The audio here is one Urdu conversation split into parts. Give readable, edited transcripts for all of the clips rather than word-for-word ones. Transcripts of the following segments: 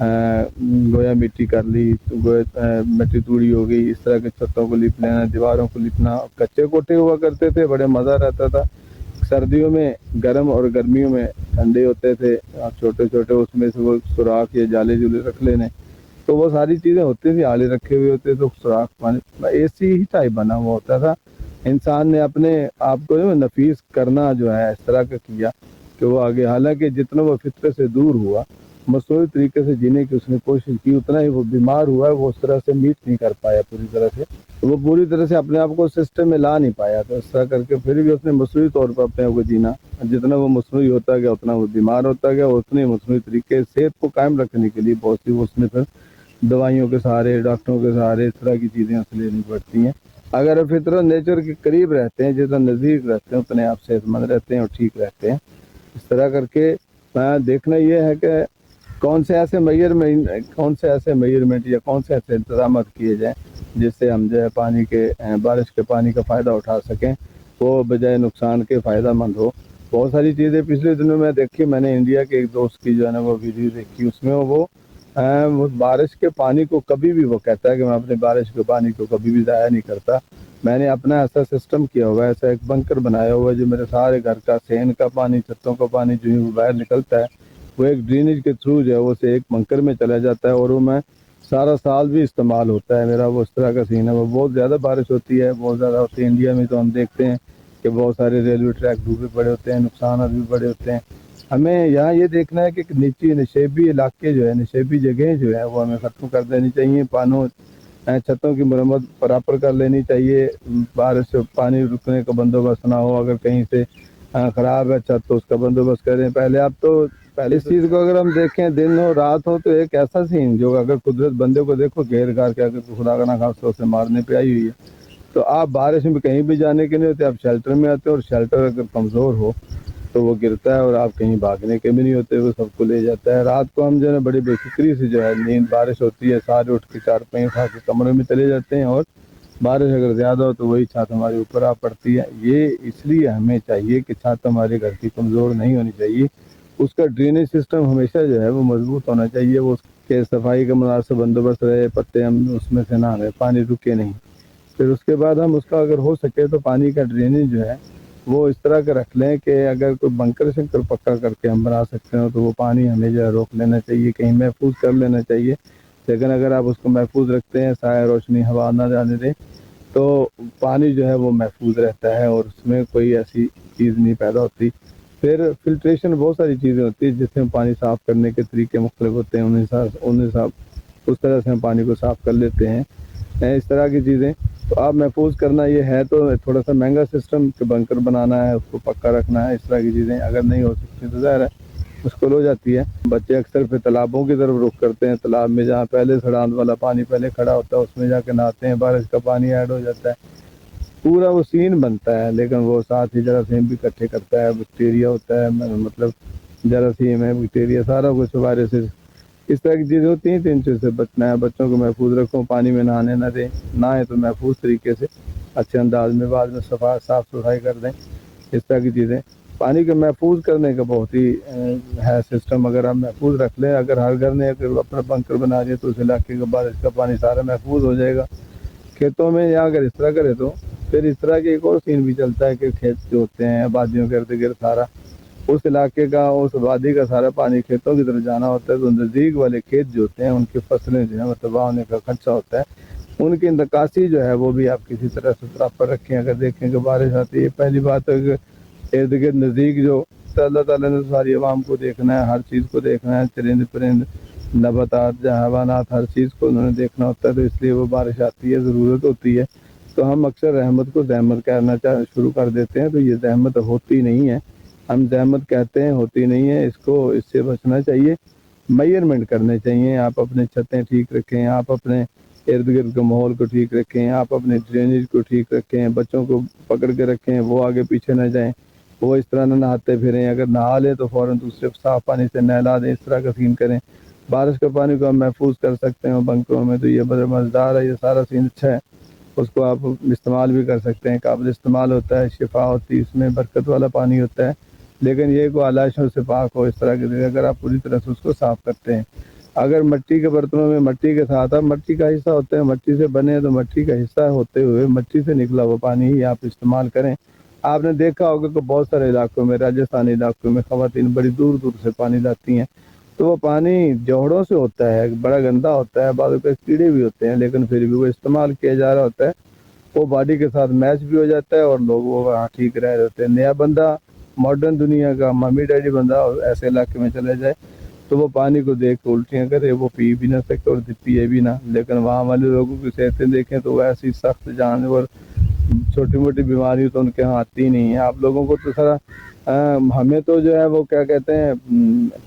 گویا مٹی کر لی تو گویا مٹی توڑی ہو گئی، اس طرح کے چھتوں کو لیپ لینا، دیواروں کو لیپنا۔ کچے کوٹھے ہوا کرتے تھے، بڑے مزہ رہتا تھا، سردیوں میں گرم اور گرمیوں میں ٹھنڈے ہوتے تھے، چھوٹے چھوٹے اس میں سے وہ سوراخ یا جالے جولے رکھ لینے، تو وہ ساری چیزیں ہوتی تھی، آلے رکھے ہوئے ہوتے تو سوراخ پانی اے سی ہی ٹائپ بنا ہوا ہوتا تھا۔ انسان نے اپنے آپ کو نفیس کرنا جو ہے اس طرح کا کیا کہ وہ آگے، حالانکہ جتنا وہ فطرت سے دور ہوا، مصنوعی طریقے سے جینے کی اس نے کوشش کی، اتنا ہی وہ بیمار ہوا ہے، وہ اس طرح سے میٹ نہیں کر پایا پوری طرح سے، وہ پوری طرح سے اپنے آپ کو سسٹم میں لا نہیں پایا، تو اس طرح کر کے پھر بھی اس نے مصنوعی طور پر اپنے آپ کو جینا، جتنا وہ مصنوعی ہوتا گیا اتنا وہ بیمار ہوتا گیا، اتنے مصنوعی طریقے صحت کو قائم رکھنے کے لیے بہت سی اس نے پھر دوائیوں کے سہارے، ڈاکٹروں کے سہارے، اس طرح کی چیزیں اس لینی پڑتی ہیں۔ اگر فطرت نیچر کے قریب رہتے ہیں، جتنا نزدیک رہتے ہیں، اتنے آپ صحت مند رہتے ہیں اور ٹھیک رہتے ہیں۔ اس طرح کر کے دیکھنا یہ ہے کہ کون سے ایسے میجرمنٹ یا کون سے ایسے انتظامات کیے جائیں جس سے ہم جو ہے پانی کے، بارش کے پانی کا فائدہ اٹھا سکیں، وہ بجائے نقصان کے فائدہ مند ہو۔ بہت ساری چیزیں پچھلے دنوں میں دیکھی میں نے، انڈیا کے ایک دوست کی جو ہے نا وہ ویڈیو دیکھی، اس میں وہ بارش کے پانی کو کبھی بھی، وہ کہتا ہے کہ میں اپنے بارش کے پانی کو کبھی بھی ضائع نہیں کرتا، میں نے اپنا ایسا سسٹم کیا ہوا ہے، ایسا ایک بنکر بنایا ہوا ہے جو میرے سارے گھر کا سین کا پانی، چھتوں کا پانی جو ہی باہر نکلتا ہے وہ ایک ڈرینیج کے تھرو جو ہے وہ سے ایک بنکر میں چلا جاتا ہے، اور وہ میں سارا سال بھی استعمال ہوتا ہے میرا، وہ اس طرح کا سین ہے۔ وہ بہت زیادہ بارش ہوتی ہے، بہت زیادہ ہوتی ہے انڈیا میں، تو ہم دیکھتے ہیں کہ بہت سارے ریلوے ٹریک ڈوبے پڑے ہوتے ہیں، نقصانات بھی بڑے ہوتے ہیں۔ ہمیں یہاں یہ دیکھنا ہے کہ نشیبی علاقے جو ہے، نشیبی جگہیں جو ہے وہ ہمیں ختم کر دینی چاہیے، چھتوں کی مرمت پراپر کر لینی چاہیے، بارش سے پانی رکنے کا بندوبست نہ ہو، اگر کہیں سے خراب ہے چھت تو اس کا بندوبست کریں پہلے۔ اب تو پہلے اس چیز کو اگر ہم دیکھیں دن ہو رات ہو تو ایک ایسا سین جو اگر قدرت بندے کو دیکھو گھیر گھار کے اگر خدا کا نخواستہ اسے مارنے پہ آئی ہوئی ہے، تو آپ بارش میں کہیں بھی جانے کے نہیں ہوتے، آپ شیلٹر میں آتے ہیں، اور شیلٹر اگر کمزور ہو تو وہ گرتا ہے اور آپ کہیں بھاگنے کے بھی نہیں ہوتے، وہ سب کو لے جاتا ہے۔ رات کو ہم جو ہے بڑی بے فکری سے جو ہے نیند، بارش ہوتی ہے سارے اٹھ کے چارپائی اٹھا کے کمرے میں چلے جاتے ہیں، اور بارش اگر زیادہ ہو تو وہی چھت ہمارے اوپر آ پڑتی ہے۔ یہ اس لیے ہمیں چاہیے کہ چھت ہمارے گھر کی کمزور نہیں ہونی چاہیے، اس کا ڈرینیج سسٹم ہمیشہ جو ہے وہ مضبوط ہونا چاہیے، وہ اس کے صفائی کا مناسب بندوبست رہے، پتے ہم اس میں سے نہ رہے، پانی رکے نہیں۔ پھر اس کے بعد ہم اس کا اگر ہو سکے تو پانی کا ڈرینیج جو ہے وہ اس طرح کا رکھ لیں کہ اگر کوئی بنکر شنکر پکا کر کے ہم بنا سکتے ہو تو وہ پانی ہمیں جو ہے روک لینا چاہیے، کہیں محفوظ کر لینا چاہیے۔ لیکن اگر آپ اس کو محفوظ رکھتے ہیں، سایہ روشنی ہوا نہ جانے دیں، تو پانی جو ہے وہ محفوظ رہتا ہے اور اس میں کوئی ایسی چیز نہیں پیدا ہوتی۔ پھر فلٹریشن بہت ساری چیزیں ہوتی ہیں جس سے ہم پانی صاف کرنے کے طریقے مختلف ہوتے ہیں، اس طرح سے ہم پانی کو صاف کر لیتے ہیں، اس طرح کی چیزیں۔ تو آپ محفوظ کرنا یہ ہے تو تھوڑا سا مہنگا سسٹم کہ بنکر بنانا ہے، اس کو پکا رکھنا ہے، اس طرح کی چیزیں اگر نہیں ہو سکتی تو ظاہر ہے مشکل ہو جاتی ہے۔ بچے اکثر پھر تالابوں کی طرف رخ کرتے ہیں، تالاب میں جہاں پہلے سڑانت والا پانی پہلے کھڑا ہوتا ہے اس میں جا کے نہاتے ہیں، بارش کا پانی ایڈ ہو جاتا ہے، پورا وہ سین بنتا ہے، لیکن وہ ساتھ ہی جراثیم بھی اکٹھے کرتا ہے، بیکٹیریا ہوتا ہے، مطلب جراثیم ہے، بیکٹیریا، سارا کچھ وائرسز، اس طرح کی چیزیں ہوتی ہیں۔ تو ان چیزوں سے بچنا ہے، بچوں کو محفوظ رکھو، پانی میں نہانے نہ دیں، نہائیں تو محفوظ طریقے سے اچھے انداز میں، بعد میں صاف صفائی کر دیں، اس طرح کی چیزیں۔ پانی کو محفوظ کرنے کا بہت ہی ہے سسٹم، اگر ہم محفوظ رکھ لیں، اگر ہر گھر نے اگر اپنا بنکر بنا دیا تو اس علاقے کا بارش کا پانی سارا محفوظ ہو جائے گا۔ کھیتوں میں یا اگر اس طرح کرے تو پھر اس طرح کے ایک اور سین بھی چلتا ہے کہ کھیت جو ہوتے ہیں آبادیوں کے ارد گرد سارا اس علاقے کا، اس آبادی کا سارا پانی کھیتوں کی طرف جانا ہوتا ہے، تو نزدیک والے کھیت جو ہوتے ہیں ان کی فصلیں جو ہیں تباہ ہونے کا خدشہ ہوتا ہے، ان کی نکاسی جو ہے وہ بھی آپ کسی طرح سے پراپر رکھیں۔ اگر دیکھیں کہ بارش آتی ہے، پہلی بات ہے کہ ارد گرد نزدیک جو اللہ تعالیٰ نے ساری عوام کو دیکھنا ہے، ہر چیز کو دیکھنا ہے، چرند پرند، نباتات، حیوانات، ہر چیز کو انہوں نے دیکھنا ہوتا ہے، تو اس لیے وہ بارش آتی ہے، ضرورت ہوتی ہے۔ تو ہم اکثر رحمت کو زحمت کہنا شروع کر دیتے ہیں، تو یہ زحمت ہوتی نہیں ہے، ہم زحمت کہتے ہیں، ہوتی نہیں ہے، اس سے بچنا چاہیے، میجرمنٹ کرنے چاہیے۔ آپ اپنے چھتیں ٹھیک رکھیں، آپ اپنے ارد گرد کے ماحول کو ٹھیک رکھیں، آپ اپنے ڈرینیج کو ٹھیک رکھیں، بچوں کو پکڑ کے رکھیں، وہ آگے پیچھے نہ جائیں، وہ اس طرح نہ نہاتے پھریں، اگر نہا لیں تو فوراً دوسرے صاف پانی سے نہلا دیں، اس طرح کا سین کریں۔ بارش کے پانی کو ہم محفوظ کر سکتے ہیں بنکروں میں، تو یہ بڑا مزیدار ہے، یہ سارا سین اچھا ہے، اس کو آپ استعمال بھی کر سکتے ہیں، قابل استعمال ہوتا ہے، شفا ہوتی ہے، اس میں برکت والا پانی ہوتا ہے، لیکن یہ کو آلائشوں سے پاک ہو، اس طرح کے اگر آپ پوری طرح سے اس کو صاف کرتے ہیں اگر مٹی کے برتنوں میں مٹی کے ساتھ اب مٹی کا حصہ ہوتے ہیں، مٹی سے بنے ہیں تو مٹی کا حصہ ہوتے ہوئے مٹی سے نکلا ہوا پانی ہی آپ استعمال کریں۔ آپ نے دیکھا ہوگا کہ بہت سارے علاقوں میں، راجستھانی علاقوں میں خواتین بڑی دور دور سے پانی لاتی ہیں، تو وہ پانی جوہڑوں سے ہوتا ہے، بڑا گندا ہوتا ہے، بعض اوقات کیڑے بھی ہوتے ہیں، لیکن پھر بھی وہ استعمال کیا جا رہا ہوتا ہے، وہ باڈی کے ساتھ میچ بھی ہو جاتا ہے اور لوگ وہ وہاں ٹھیک رہ رہے ہوتے ہیں۔ نیا بندہ ماڈرن دنیا کا ممی ڈیڈی بندہ اور ایسے علاقے میں چلے جائے تو وہ پانی کو دیکھ کے الٹیاں کرے، وہ پی بھی نہ سکے اور پیے بھی نہ، لیکن وہاں والے لوگوں کی صحتیں دیکھیں تو وہ ایسی سخت جانور، چھوٹی موٹی بیماری تو ان کے ہاں آتی نہیں ہے۔ آپ لوگوں کو تو سارا ہمیں تو جو ہے وہ کیا کہتے ہیں،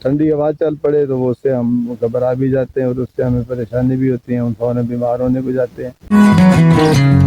ٹھنڈی ہوا چل پڑے تو وہ اس سے ہم گھبرا بھی جاتے ہیں اور اس سے ہمیں پریشانی بھی ہوتی ہے، ہم فوراً بیمار ہونے کو جاتے ہیں۔